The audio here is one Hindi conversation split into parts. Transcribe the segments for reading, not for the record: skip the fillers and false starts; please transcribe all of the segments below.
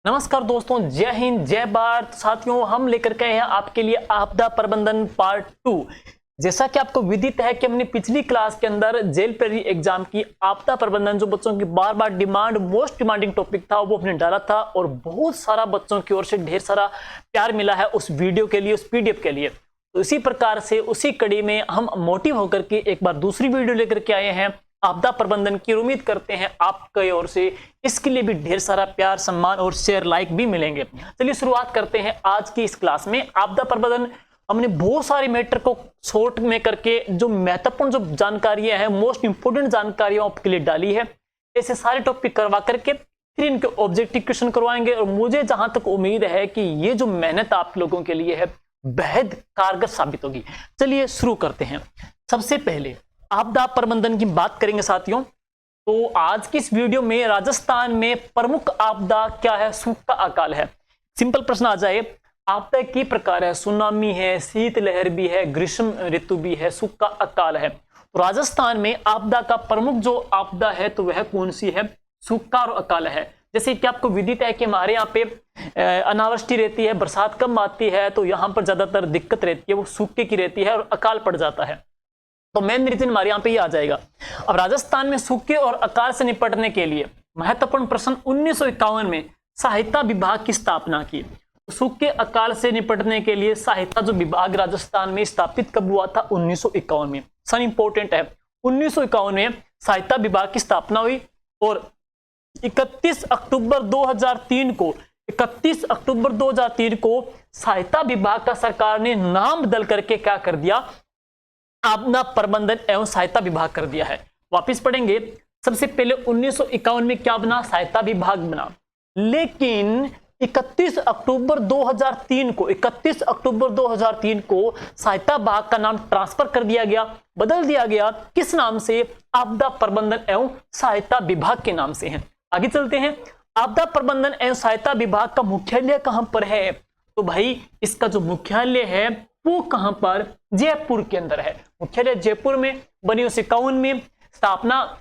नमस्कार दोस्तों, जय हिंद, जय भारत। साथियों, हम लेकर के आए हैं आपके लिए आपदा प्रबंधन पार्ट 2। जैसा कि आपको विदित है कि हमने पिछली क्लास के अंदर जेल प्रेरी एग्जाम की आपदा प्रबंधन, जो बच्चों की बार बार मोस्ट डिमांडिंग टॉपिक था, वो हमने डाला था और बहुत सारा बच्चों की ओर से ढेर सारा प्यार मिला है उस वीडियो के लिए, उस पीडीएफ के लिए। तो इसी प्रकार से उसी कड़ी में हम मोटिव होकर के एक बार दूसरी वीडियो लेकर के आए हैं आपदा प्रबंधन की। उम्मीद करते हैं आपकी ओर से इसके लिए भी ढेर सारा प्यार, सम्मान और शेयर, लाइक भी मिलेंगे। चलिए शुरुआत करते हैं आज की इस क्लास में। आपदा प्रबंधन हमने बहुत सारे मैटर को शॉर्ट में करके जो महत्वपूर्ण जो जानकारियां हैं, मोस्ट इंपोर्टेंट जानकारियां आपके लिए डाली है। ऐसे सारे टॉपिक करवा करके फिर इनके ऑब्जेक्टिव क्वेश्चन करवाएंगे और मुझे जहां तक उम्मीद है कि ये जो मेहनत आप लोगों के लिए है बेहद कारगर साबित होगी। चलिए शुरू करते हैं। सबसे पहले आपदा प्रबंधन की बात करेंगे साथियों। तो आज की इस वीडियो में राजस्थान में प्रमुख आपदा क्या है? सूखा अकाल है। सिंपल प्रश्न आ जाए, आपदा की प्रकार है, सुनामी है, शीतलहर भी है, ग्रीष्म ऋतु भी है, सूखा अकाल है। तो राजस्थान में आपदा का प्रमुख जो आपदा है तो वह कौन सी है? सूखा और अकाल है। जैसे कि आपको विदित है कि हमारे यहाँ पे अनावृष्टि रहती है, बरसात कम आती है, तो यहाँ पर ज्यादातर दिक्कत रहती है वो सूखे की रहती है और अकाल पड़ जाता है। तो मेन रीजन हमारे यहाँ पे ही आ जाएगा। अब राजस्थान में सूखे और अकाल से निपटने के लिए महत्वपूर्ण प्रश्न, 1951 में सहायता विभाग की स्थापना की। सूखे अकाल से निपटने के लिए सहायता जो विभाग राजस्थान में स्थापित कब हुआ था? 1951 में। सन इंपॉर्टेंट है, 1951 में सहायता विभाग की स्थापना हुई और 31 अक्टूबर 2003 को सहायता विभाग का सरकार ने नाम बदल करके क्या कर दिया? आपदा प्रबंधन एवं सहायता विभाग कर दिया है। वापिस पढ़ेंगे। सबसे पहले 1951 में क्या बना? सहायता विभाग बना। लेकिन 31 अक्टूबर 2003 को सहायता विभाग का नाम ट्रांसफर कर दिया गया, बदल दिया गया। किस नाम से? आपदा प्रबंधन एवं सहायता विभाग के नाम से है। आगे चलते हैं। आपदा प्रबंधन एवं सहायता विभाग का मुख्यालय कहां पर है? तो भाई इसका जो मुख्यालय है वो कहां पर? जयपुर के अंदर है। मुख्यालय जयपुर में बनी 1951 में, स्थापना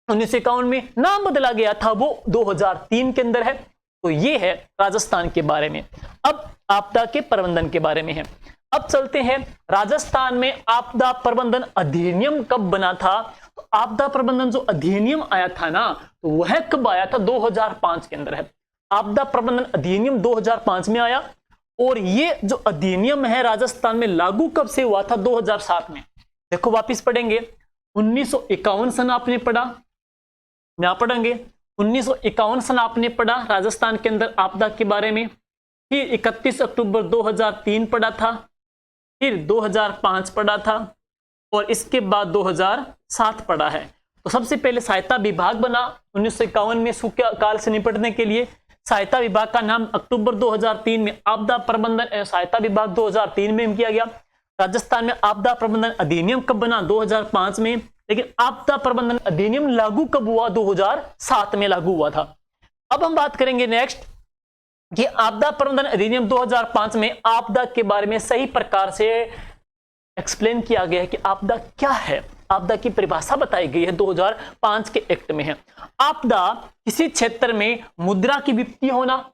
1951 में, नाम बदला गया था वो 2003 के अंदर है। तो ये है राजस्थान के बारे में। अब आपदा के प्रबंधन के बारे में है। अब चलते हैं, राजस्थान में आपदा प्रबंधन अधिनियम कब बना था? तो आपदा प्रबंधन जो अधिनियम आया था ना, तो वह कब आया था? 2005 के अंदर है। आपदा प्रबंधन अधिनियम 2005 में आया और ये जो अधिनियम है राजस्थान में लागू कब से हुआ था? 2007 में। देखो वापिस पढ़ेंगे, 1951 सन आपने पढ़ा, यहां पढ़ेंगे 1951 सन आपने पढ़ा राजस्थान के अंदर आपदा के बारे में। फिर 31 अक्टूबर 2003 पढ़ा था, फिर 2005 पढ़ा था और इसके बाद 2007 पढ़ा है। तो सबसे पहले सहायता विभाग बना 1951 में सूखे अकाल से निपटने के लिए। सहायता विभाग का नाम अक्टूबर 2003 में आपदा प्रबंधन एवं सहायता विभाग 2003 में किया गया। राजस्थान में आपदा प्रबंधन अधिनियम कब बना? 2005 में। लेकिन आपदा प्रबंधन अधिनियम लागू कब हुआ? 2007 में लागू हुआ था। अब हम बात करेंगे नेक्स्ट कि आपदा प्रबंधन अधिनियम 2005 में आपदा के बारे में सही प्रकार से एक्सप्लेन किया गया है कि आपदा क्या है। आपदा की परिभाषा बताई गई है 2005 के एक्ट में है। आपदा किसी क्षेत्र में मुद्रा की विपत्ति होना,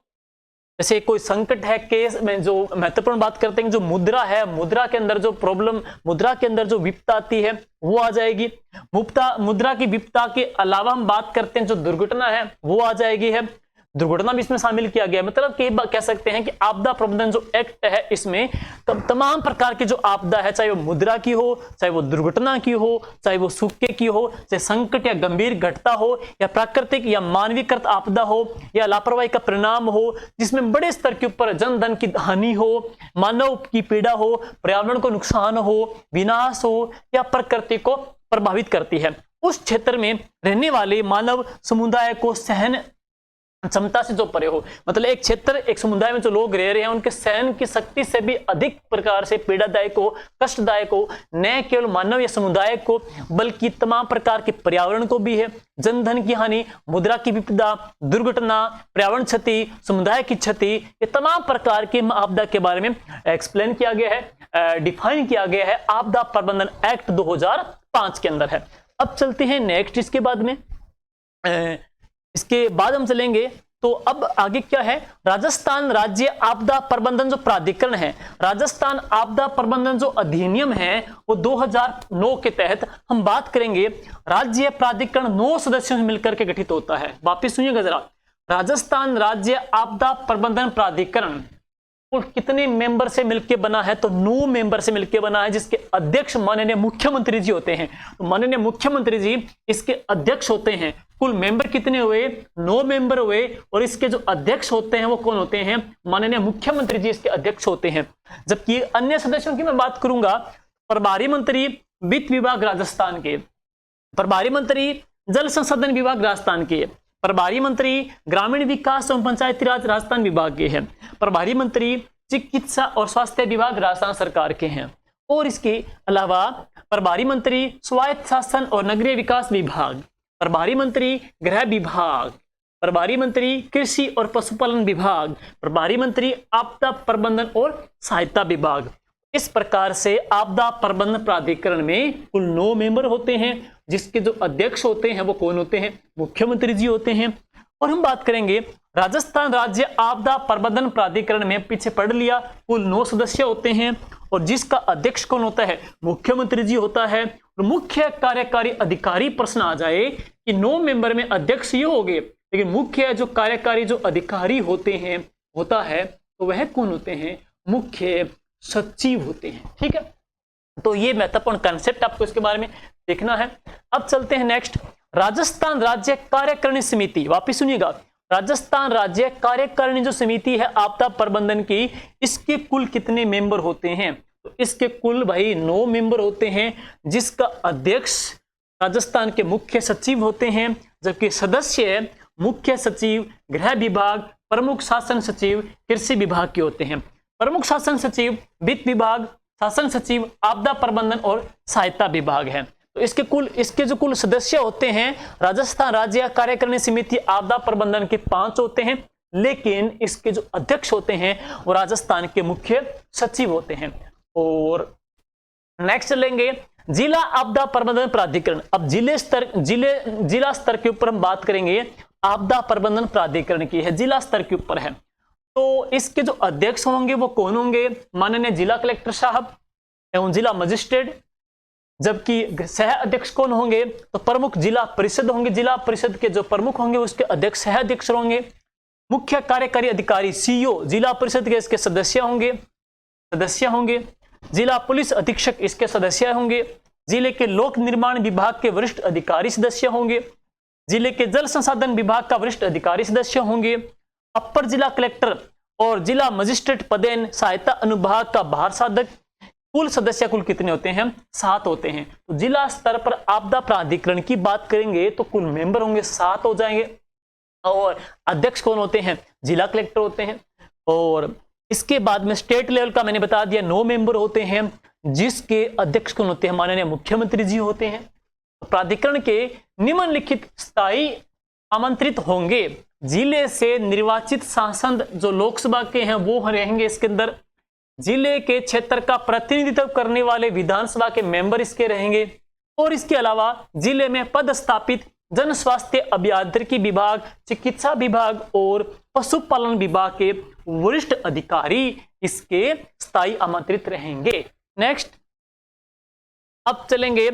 जैसे कोई संकट है, केस में जो महत्वपूर्ण बात करते हैं, जो मुद्रा है, मुद्रा के अंदर जो प्रॉब्लम, मुद्रा के अंदर जो विपत्ता आती है वो आ जाएगी। मुद्रा की विपत्ता के अलावा हम बात करते हैं जो दुर्घटना है वो आ जाएगी है। दुर्घटना भी इसमें शामिल किया गया। मतलब कह सकते हैं कि आपदा प्रबंधन जो एक्ट है इसमें तमाम प्रकार की जो आपदा है, चाहे वो मुद्रा की हो, चाहे वो दुर्घटना की हो, चाहे वो सूखे की हो, चाहे संकट या गंभीर घटना हो, या प्राकृतिक या मानवीकृत आपदा हो, या लापरवाही का परिणाम हो, जिसमें बड़े स्तर के ऊपर जन धन की हानि हो, मानव की पीड़ा हो, पर्यावरण को नुकसान हो, विनाश हो, या प्रकृति को प्रभावित करती है, उस क्षेत्र में रहने वाले मानव समुदाय को सहन क्षमता से जो परे हो। मतलब एक क्षेत्र, एक समुदाय में जो लोग रह रहे हैं उनके सहन की शक्ति से भी अधिक प्रकार से पीड़ादायक हो, कष्टदायक हो, न केवल मानव या समुदाय को बल्कि तमाम प्रकार के पर्यावरण को भी है। जनधन की हानि, मुद्रा की विपदा, दुर्घटना, पर्यावरण क्षति, समुदाय की क्षति, ये तमाम प्रकार के आपदा के बारे में एक्सप्लेन किया गया है, डिफाइन किया गया है आपदा प्रबंधन एक्ट 2005 के अंदर है। अब चलते हैं नेक्स्ट। इसके बाद हम चलेंगे तो अब आगे क्या है, राजस्थान राज्य आपदा प्रबंधन जो प्राधिकरण है, राजस्थान आपदा प्रबंधन जो अधिनियम है वो 2009 के तहत हम बात करेंगे। राज्य प्राधिकरण 9 सदस्यों से मिलकर के गठित होता है। वापिस सुनिएगा जरा, राजस्थान राज्य आपदा प्रबंधन प्राधिकरण कुल कितने मेंबर से मिलकर बना है, तो 9 मेंबर से मिलकर बना है, जिसके अध्यक्ष माननीय मुख्यमंत्री जी होते हैं। तो माननीय मुख्यमंत्री जी इसके अध्यक्ष होते हैं। कुल मेंबर कितने हुए, 9 मेंबर हुए, और इसके जो अध्यक्ष होते हैं वो कौन होते हैं, माननीय मुख्यमंत्री जी इसके अध्यक्ष होते हैं। जबकि अन्य सदस्यों की मैं बात करूंगा, प्रभारी मंत्री वित्त विभाग राजस्थान के, प्रभारी मंत्री जल संसाधन विभाग राजस्थान के, प्रभारी मंत्री ग्रामीण विकास एवं पंचायती राज राजस्थान विभाग के हैं, प्रभारी मंत्री चिकित्सा और स्वास्थ्य विभाग राजस्थान सरकार के हैं, और इसके अलावा प्रभारी मंत्री स्वायत्त शासन और नगरीय विकास विभाग, प्रभारी मंत्री गृह विभाग, प्रभारी मंत्री कृषि और पशुपालन विभाग, प्रभारी मंत्री आपदा प्रबंधन और सहायता विभाग। इस प्रकार से आपदा प्रबंधन प्राधिकरण में कुल 9 मेंबर होते हैं, जिसके जो अध्यक्ष होते हैं वो कौन होते हैं, मुख्यमंत्री जी होते हैं। और हम बात करेंगे राजस्थान राज्य आपदा प्रबंधन प्राधिकरण में, पीछे पढ़ लिया, कुल 9 सदस्य होते हैं, और जिसका अध्यक्ष कौन होता है, मुख्यमंत्री जी होता है। और मुख्य कार्यकारी अधिकारी प्रश्न आ जाए कि 9 मेंबर में अध्यक्ष ये हो गए, लेकिन मुख्य जो कार्यकारी जो अधिकारी होते हैं होता है तो वह कौन होते हैं, मुख्य सचिव होते हैं। ठीक है, तो ये महत्वपूर्ण कंसेप्ट आपको इसके बारे में देखना है। अब चलते हैं नेक्स्ट, राजस्थान राज्य कार्यकारिणी समिति। वापिस सुनिएगा, राजस्थान राज्य कार्यकारिणी जो समिति है आपदा प्रबंधन की, इसके कुल कितने मेंबर होते हैं, तो इसके कुल भाई 9 मेंबर होते हैं, जिसका अध्यक्ष राजस्थान के मुख्य सचिव होते हैं, जबकि सदस्य मुख्य सचिव गृह विभाग, प्रमुख शासन सचिव कृषि विभाग के होते हैं। प्रमुख शासन सचिव वित्त विभाग, शासन सचिव आपदा प्रबंधन और सहायता विभाग है। तो इसके जो कुल सदस्य होते हैं राजस्थान राज्य कार्यकारिणी समिति आपदा प्रबंधन के 5 होते हैं, लेकिन इसके जो अध्यक्ष होते हैं वो राजस्थान के मुख्य सचिव होते हैं। और नेक्स्ट लेंगे जिला आपदा प्रबंधन प्राधिकरण। अब जिला स्तर के ऊपर हम बात करेंगे, आपदा प्रबंधन प्राधिकरण की है, जिला स्तर के ऊपर है। तो इसके जो अध्यक्ष होंगे वो कौन होंगे, माननीय जिला कलेक्टर साहब एवं जिला मजिस्ट्रेट। जबकि सह अध्यक्ष कौन होंगे, तो प्रमुख जिला परिषद होंगे, जिला परिषद के जो प्रमुख होंगे उसके अध्यक्ष सह अध्यक्ष होंगे। मुख्य कार्यकारी अधिकारी सीईओ जिला परिषद के इसके सदस्य होंगे। जिला पुलिस अधीक्षक इसके सदस्य होंगे। जिले के लोक निर्माण विभाग के वरिष्ठ अधिकारी सदस्य होंगे। जिले के जल संसाधन विभाग का वरिष्ठ अधिकारी सदस्य होंगे। अपर जिला कलेक्टर और जिला मजिस्ट्रेट पदेन सहायता अनुभाग का भार साधक। कुल सदस्य कुल कितने होते हैं, 7 होते हैं। तो जिला स्तर पर आपदा प्राधिकरण की बात करेंगे तो कुल मेंबर होंगे 7 हो जाएंगे, और अध्यक्ष कौन होते हैं, जिला कलेक्टर होते हैं। और इसके बाद में स्टेट लेवल का मैंने बता दिया 9 मेंबर होते हैं, जिसके अध्यक्ष कौन होते हैं, माननीय मुख्यमंत्री जी होते हैं। तो प्राधिकरण के निम्नलिखित स्थायी आमंत्रित होंगे। जिले से निर्वाचित सांसद जो लोकसभा के हैं वो रहेंगे इसके अंदर। जिले के क्षेत्र का प्रतिनिधित्व करने वाले विधानसभा के मेंबर इसके रहेंगे। और इसके अलावा जिले में पदस्थापित जन स्वास्थ्य अभियांत्रिकी विभाग, चिकित्सा विभाग और पशुपालन विभाग के वरिष्ठ अधिकारी इसके स्थायी आमंत्रित रहेंगे। नेक्स्ट, अब चलेंगे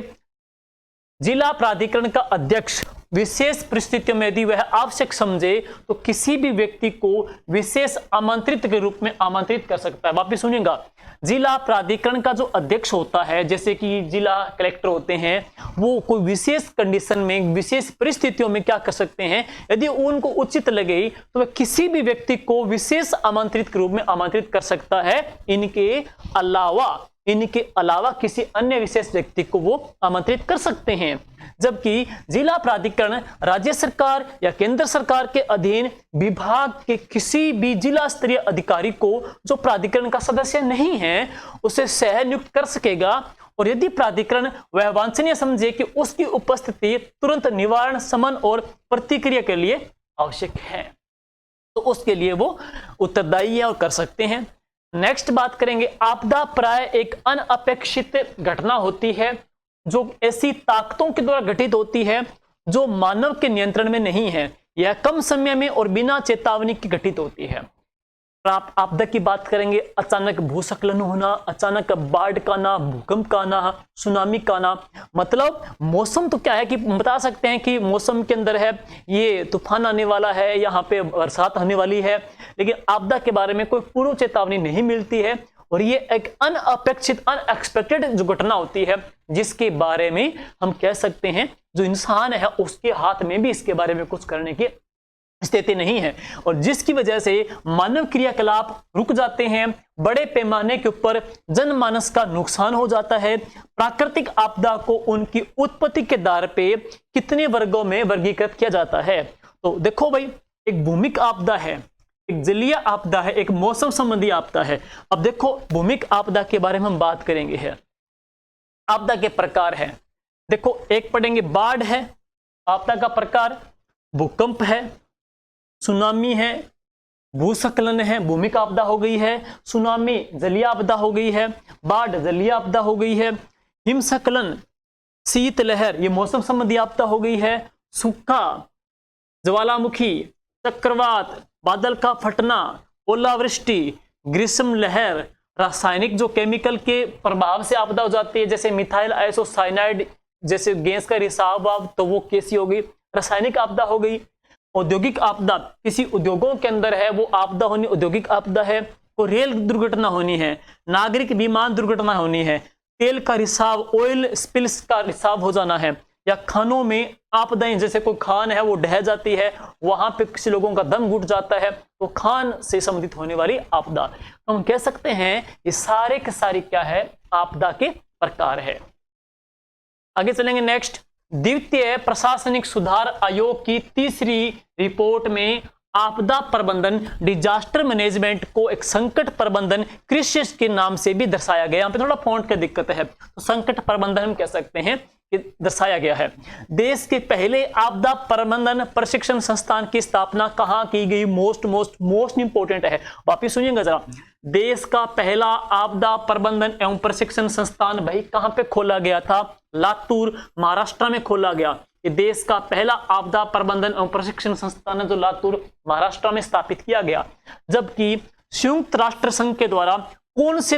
जिला प्राधिकरण का अध्यक्ष विशेष परिस्थितियों में यदि वह आवश्यक समझे तो किसी भी व्यक्ति को विशेष आमंत्रित के रूप में आमंत्रित कर सकता है। वापिस सुनिएगा, जिला प्राधिकरण का जो अध्यक्ष होता है, जैसे कि जिला कलेक्टर होते हैं, वो कोई विशेष कंडीशन में, विशेष परिस्थितियों में क्या कर सकते हैं, यदि उनको उचित लगे तो वह किसी भी व्यक्ति को विशेष आमंत्रित के रूप में आमंत्रित कर सकता है। इनके अलावा किसी अन्य विशेष व्यक्ति को वो आमंत्रित कर सकते हैं। जबकि जिला प्राधिकरण राज्य सरकार या केंद्र सरकार के अधीन विभाग के किसी भी जिला स्तरीय अधिकारी को जो प्राधिकरण का सदस्य नहीं है उसे सह नियुक्त कर सकेगा। और यदि प्राधिकरण वह वांछनीय समझे कि उसकी उपस्थिति तुरंत निवारण, समन और प्रतिक्रिया के लिए आवश्यक है तो उसके लिए वो उत्तरदायी है और कर सकते हैं। नेक्स्ट बात करेंगे, आपदा प्राय एक अनअपेक्षित घटना होती है जो ऐसी ताकतों के द्वारा घटित होती है जो मानव के नियंत्रण में नहीं है। यह कम समय में और बिना चेतावनी के घटित होती है। आपदा की बात करेंगे, अचानक भूस्खलन होना, अचानक बाढ़ का आना, भूकंप का आना, सुनामी का आना। मतलब मौसम तो क्या है कि बता सकते हैं कि मौसम के अंदर है ये तूफान आने वाला है, यहाँ पे बरसात होने वाली है, लेकिन आपदा के बारे में कोई पूर्व चेतावनी नहीं मिलती है और ये एक अनअपेक्षित अनएक्सपेक्टेड जो घटना होती है जिसके बारे में हम कह सकते हैं जो इंसान है उसके हाथ में भी इसके बारे में कुछ करने की स्थिति नहीं है और जिसकी वजह से मानव क्रियाकलाप रुक जाते हैं, बड़े पैमाने के ऊपर जनमानस का नुकसान हो जाता है। प्राकृतिक आपदा को उनकी उत्पत्ति के आधार पे कितने वर्गों में वर्गीकृत किया जाता है। तो देखो भाई, एक भूमिक आपदा है, एक जलीय आपदा है, एक मौसम संबंधी आपदा है। अब देखो भूमिक आपदा के बारे में हम बात करेंगे है। आपदा के प्रकार है, देखो एक पढ़ेंगे बाढ़ है, आपदा का प्रकार, भूकंप है, सुनामी है, भूस्खलन है, भूमिक आपदा हो गई है, सुनामी जलीय आपदा हो गई है, बाढ़ जलीय आपदा हो गई है, हिमस्खलन शीतलहर ये मौसम संबंधी आपदा हो गई है, सूखा, ज्वालामुखी, चक्रवात, बादल का फटना, ओलावृष्टि, ग्रीष्म लहर, रासायनिक जो केमिकल के प्रभाव से आपदा हो जाती है जैसे मिथाइल आइसोसाइनाइड जैसे गैस का रिसाव, तो वो कैसी हो गई, रासायनिक आपदा हो गई। औद्योगिक आपदा, किसी उद्योगों के अंदर है वो आपदा होनी, औद्योगिक आपदा है। कोई रेल दुर्घटना होनी है, नागरिक विमान दुर्घटना होनी है, तेल का रिसाव, ऑयल स्पिल्स का रिसाव हो जाना है, या खानों में आपदाएं जैसे कोई खान है वो ढह जाती है, वहां पे किसी लोगों का दम घुट जाता है, तो खान से संबंधित होने वाली आपदा। तो हम कह सकते हैं ये सारे के सारी क्या है, आपदा के प्रकार है। आगे चलेंगे नेक्स्ट। द्वितीय प्रशासनिक सुधार आयोग की तीसरी रिपोर्ट में आपदा प्रबंधन डिजास्टर मैनेजमेंट को एक संकट प्रबंधन कृषि के नाम से भी दर्शाया गया। यहाँ पे थोड़ा फॉन्ट की दिक्कत है, तो संकट प्रबंधन हम कह सकते हैं कि दर्शाया गया है। देश के पहले आपदा प्रबंधन प्रशिक्षण संस्थान की स्थापना कहाँ की गई, मोस्ट इंपोर्टेंट है, वापिस सुनिएगा जरा। देश का पहला आपदा प्रबंधन एवं प्रशिक्षण संस्थान भाई कहाँ पे खोला गया था, लातूर महाराष्ट्र में खोला गया। ये देश का पहला आपदा प्रबंधन एवं प्रशिक्षण संस्थान है जो लातूर महाराष्ट्र में स्थापित किया गया। जबकि संयुक्त राष्ट्र संघ के द्वारा कौन से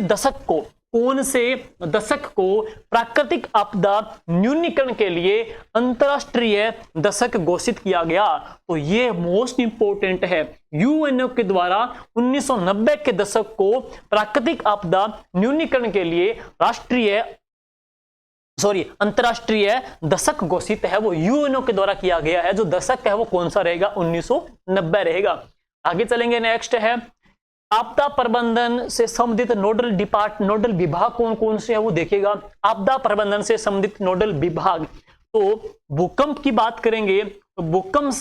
दशक को प्राकृतिक आपदा न्यूनीकरण के लिए अंतरराष्ट्रीय दशक घोषित किया गया, तो ये मोस्ट इंपोर्टेंट है। यूएनओ के द्वारा 1990 के दशक को प्राकृतिक आपदा न्यूनीकरण के लिए अंतरराष्ट्रीय दशक घोषित है, वो यूएनओ के द्वारा किया गया है। जो दशक है वो कौन सा रहेगा, 1990 रहेगा। आगे चलेंगे, नेक्स्ट है आपदा प्रबंधन से संबंधित नोडल विभाग कौन कौन से है वो देखेगा। आपदा प्रबंधन से संबंधित नोडल विभाग, तो भूकंप की बात करेंगे तो भूकंप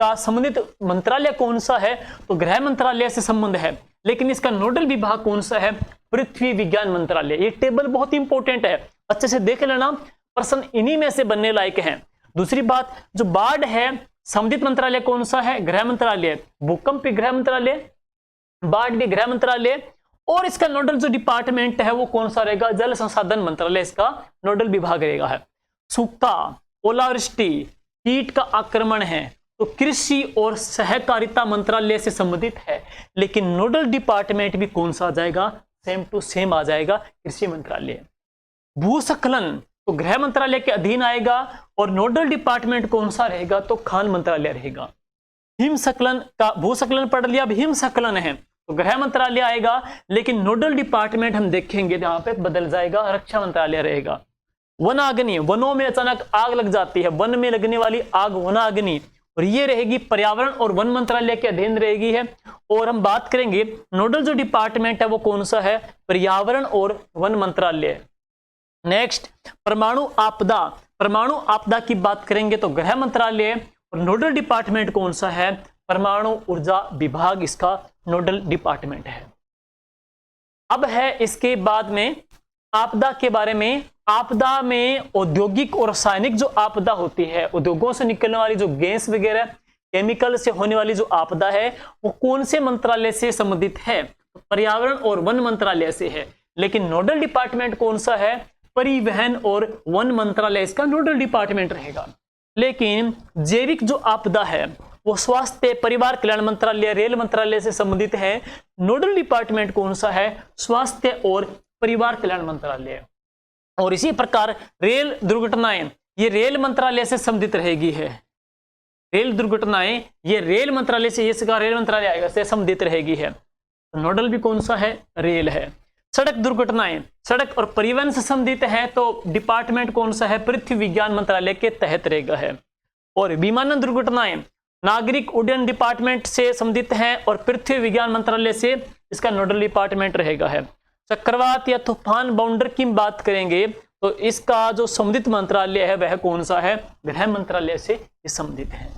का संबंधित मंत्रालय कौन सा है, तो गृह मंत्रालय से संबंध है, लेकिन इसका नोडल विभाग कौन सा है, पृथ्वी विज्ञान मंत्रालय। ये टेबल बहुत इंपॉर्टेंट है, अच्छे से देख लेना, प्रश्न इन्हीं में से बनने लायक है। दूसरी बात, जो बाढ़ है संबंधित मंत्रालय कौन सा है, गृह मंत्रालय। भूकंप भी गृह मंत्रालय, बाढ़ भी गृह मंत्रालय, और इसका नोडल जो डिपार्टमेंट है वो कौन सा रहेगा, जल संसाधन मंत्रालय इसका नोडल विभाग रहेगा है। सूखा, ओलावृष्टि, कीट का आक्रमण है तो कृषि और सहकारिता मंत्रालय से संबंधित है, लेकिन नोडल डिपार्टमेंट भी कौन सा आ जाएगा, सेम टू सेम आ जाएगा, कृषि मंत्रालय। भूस्खलन तो गृह मंत्रालय के अधीन आएगा और नोडल डिपार्टमेंट कौन सा रहेगा, तो खान मंत्रालय रहेगा। हिमस्खलन का, भूस्खलन पढ़ लिया, अब हिमस्खलन है तो गृह मंत्रालय आएगा, लेकिन नोडल डिपार्टमेंट हम देखेंगे यहाँ पे बदल जाएगा, रक्षा मंत्रालय रहेगा। वनाग्नि, वनों में अचानक आग लग जाती है, वन में लगने वाली आग वनाग्नि, और ये रहेगी पर्यावरण और वन मंत्रालय के अधीन रहेगी है। और हम बात करेंगे नोडल जो डिपार्टमेंट है वो कौन सा है, पर्यावरण और वन मंत्रालय। नेक्स्ट, परमाणु आपदा की बात करेंगे तो गृह मंत्रालय, और नोडल डिपार्टमेंट कौन सा है, परमाणु ऊर्जा विभाग इसका नोडल डिपार्टमेंट है। अब है इसके बाद में आपदा के बारे में। आपदा में औद्योगिक और रासायनिक जो आपदा होती है, उद्योगों से निकलने वाली जो गैस वगैरह केमिकल से होने वाली जो आपदा है वो कौन से मंत्रालय से संबंधित है, पर्यावरण और वन मंत्रालय से है। लेकिन नोडल डिपार्टमेंट कौन सा है, परिवहन और वन मंत्रालय इसका नोडल डिपार्टमेंट रहेगा। लेकिन जैविक जो आपदा है वो स्वास्थ्य परिवार कल्याण मंत्रालय, रेल मंत्रालय से संबंधित है। नोडल डिपार्टमेंट कौन सा है? स्वास्थ्य और परिवार कल्याण मंत्रालय। और इसी प्रकार रेल दुर्घटनाएं, ये रेल मंत्रालय से संबंधित रहेगी है। रेल दुर्घटनाएं ये रेल मंत्रालय से, इसका रेल मंत्रालय आएगा, से संबंधित रहेगी है। नोडल भी कौन सा है? रेल है। सड़क दुर्घटनाएं सड़क और परिवहन से संबंधित है, तो डिपार्टमेंट कौन सा है? पृथ्वी विज्ञान मंत्रालय के तहत रहेगा है। और विमानन दुर्घटनाएं नागरिक उड्डयन डिपार्टमेंट से संबंधित है और पृथ्वी विज्ञान मंत्रालय से इसका नोडल डिपार्टमेंट रहेगा है। चक्रवात या तूफान बाउंडर की बात करेंगे तो इसका जो संबंधित मंत्रालय है वह कौन सा है? गृह मंत्रालय से संबंधित है।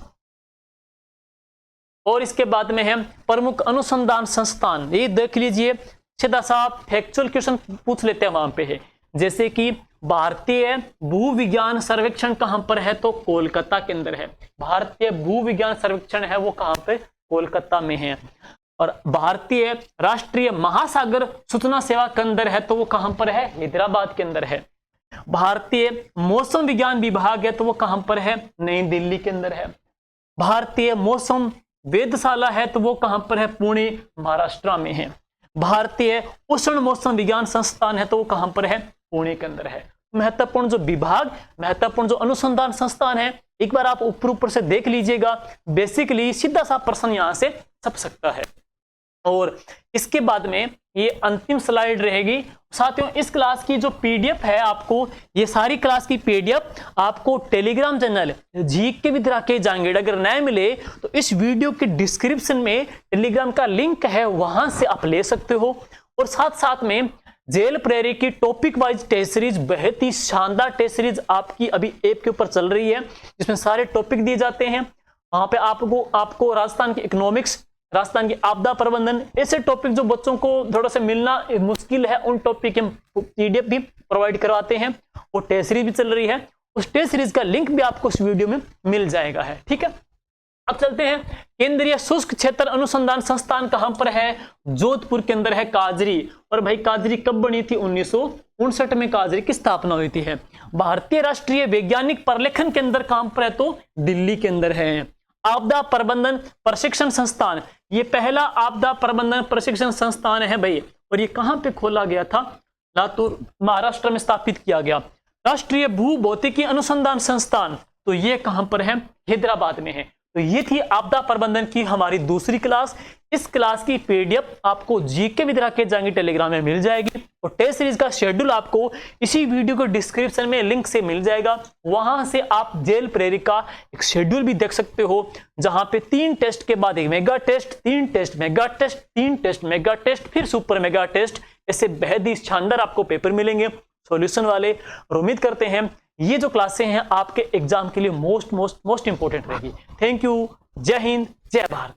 और इसके बाद में है प्रमुख अनुसंधान संस्थान, ये देख लीजिए, सीधा सा फैक्चुअल क्वेश्चन पूछ लेते हैं वहां पे है। जैसे कि भारतीय भूविज्ञान सर्वेक्षण कहां पर है? तो कोलकाता के अंदर है। भारतीय भूविज्ञान सर्वेक्षण है वो कहां पे? कोलकाता में है। और भारतीय राष्ट्रीय महासागर सूचना सेवा केंद्र है तो वो कहां पर है? हैदराबाद के अंदर है। भारतीय मौसम विज्ञान विभाग है तो वो कहां पर है? नई दिल्ली के अंदर है। भारतीय मौसम वेधशाला है तो वो कहां पर है? पुणे महाराष्ट्र में है। भारतीय उष्ण मौसम विज्ञान संस्थान है तो वो कहां पर है? पुणे के अंदर है। महत्वपूर्ण जो विभाग, महत्वपूर्ण जो अनुसंधान संस्थान है, एक बार आप ऊपर से देख लीजिएगा। बेसिकली सीधा सा प्रश्न यहां से छप सकता है। और इसके बाद में ये अंतिम स्लाइड रहेगी। साथियों, इस क्लास की जो पीडीएफ है, आपको ये सारी क्लास की पीडीएफ आपको Telegram channel GK with Rakesh Jangid अगर नए मिले तो इस वीडियो के डिस्क्रिप्शन में टेलीग्राम का लिंक है, वहां से आप ले सकते हो। और साथ साथ में जेल प्रेरी की टॉपिक वाइज टेस्ट सीरीज, बहुत ही शानदार टेस्ट सीरीज आपकी अभी ऐप के ऊपर चल रही है, जिसमें सारे टॉपिक दिए जाते हैं। वहां पे आपको राजस्थान की इकोनॉमिक्स, राजस्थान की आपदा प्रबंधन, ऐसे टॉपिक जो बच्चों को थोड़ा सा मिलना मुश्किल है, उन टॉपिक के हम पीडीएफ भी प्रोवाइड करवाते हैं। और टेस्ट सीरीज भी चल रही है, उस टेस्ट सीरीज का लिंक भी आपको इस वीडियो में मिल जाएगा है। ठीक है, अब चलते हैं। केंद्रीय शुष्क क्षेत्र अनुसंधान संस्थान कहां पर है? जोधपुर के अंदर है, काजरी। और भाई काजरी कब बनी थी? 1959 में काजरी की स्थापना हुई थी है। भारतीय राष्ट्रीय वैज्ञानिक प्रलेखन के अंदर कहां पर है? तो दिल्ली के अंदर है। आपदा प्रबंधन प्रशिक्षण संस्थान, ये पहला आपदा प्रबंधन प्रशिक्षण संस्थान है भाई। और ये कहां पे खोला गया था? लातूर महाराष्ट्र में स्थापित किया गया। राष्ट्रीय भू भौतिकी अनुसंधान संस्थान, तो ये कहां पर है? हैदराबाद में है। तो ये थी आपदा प्रबंधन की हमारी दूसरी क्लास। इस क्लास की पीडीएफ आपको GK with Rakesh Jangid Telegram में मिल जाएगी। और टेस्ट सीरीज का शेड्यूल आपको इसी वीडियो के डिस्क्रिप्शन में लिंक से मिल जाएगा। वहां से आप जेल प्रेरी का एक शेड्यूल भी देख सकते हो, जहां पे 3 टेस्ट के बाद एक mega test, 3 test mega test, 3 test mega test, फिर सुपर मेगा टेस्ट, ऐसे बेहद ही शानदार आपको पेपर मिलेंगे सॉल्यूशन वाले। और उम्मीद करते हैं ये जो क्लासें हैं आपके एग्जाम के लिए मोस्ट इंपोर्टेंट रहेगी। Thank you. जय हिंद, जय भारत।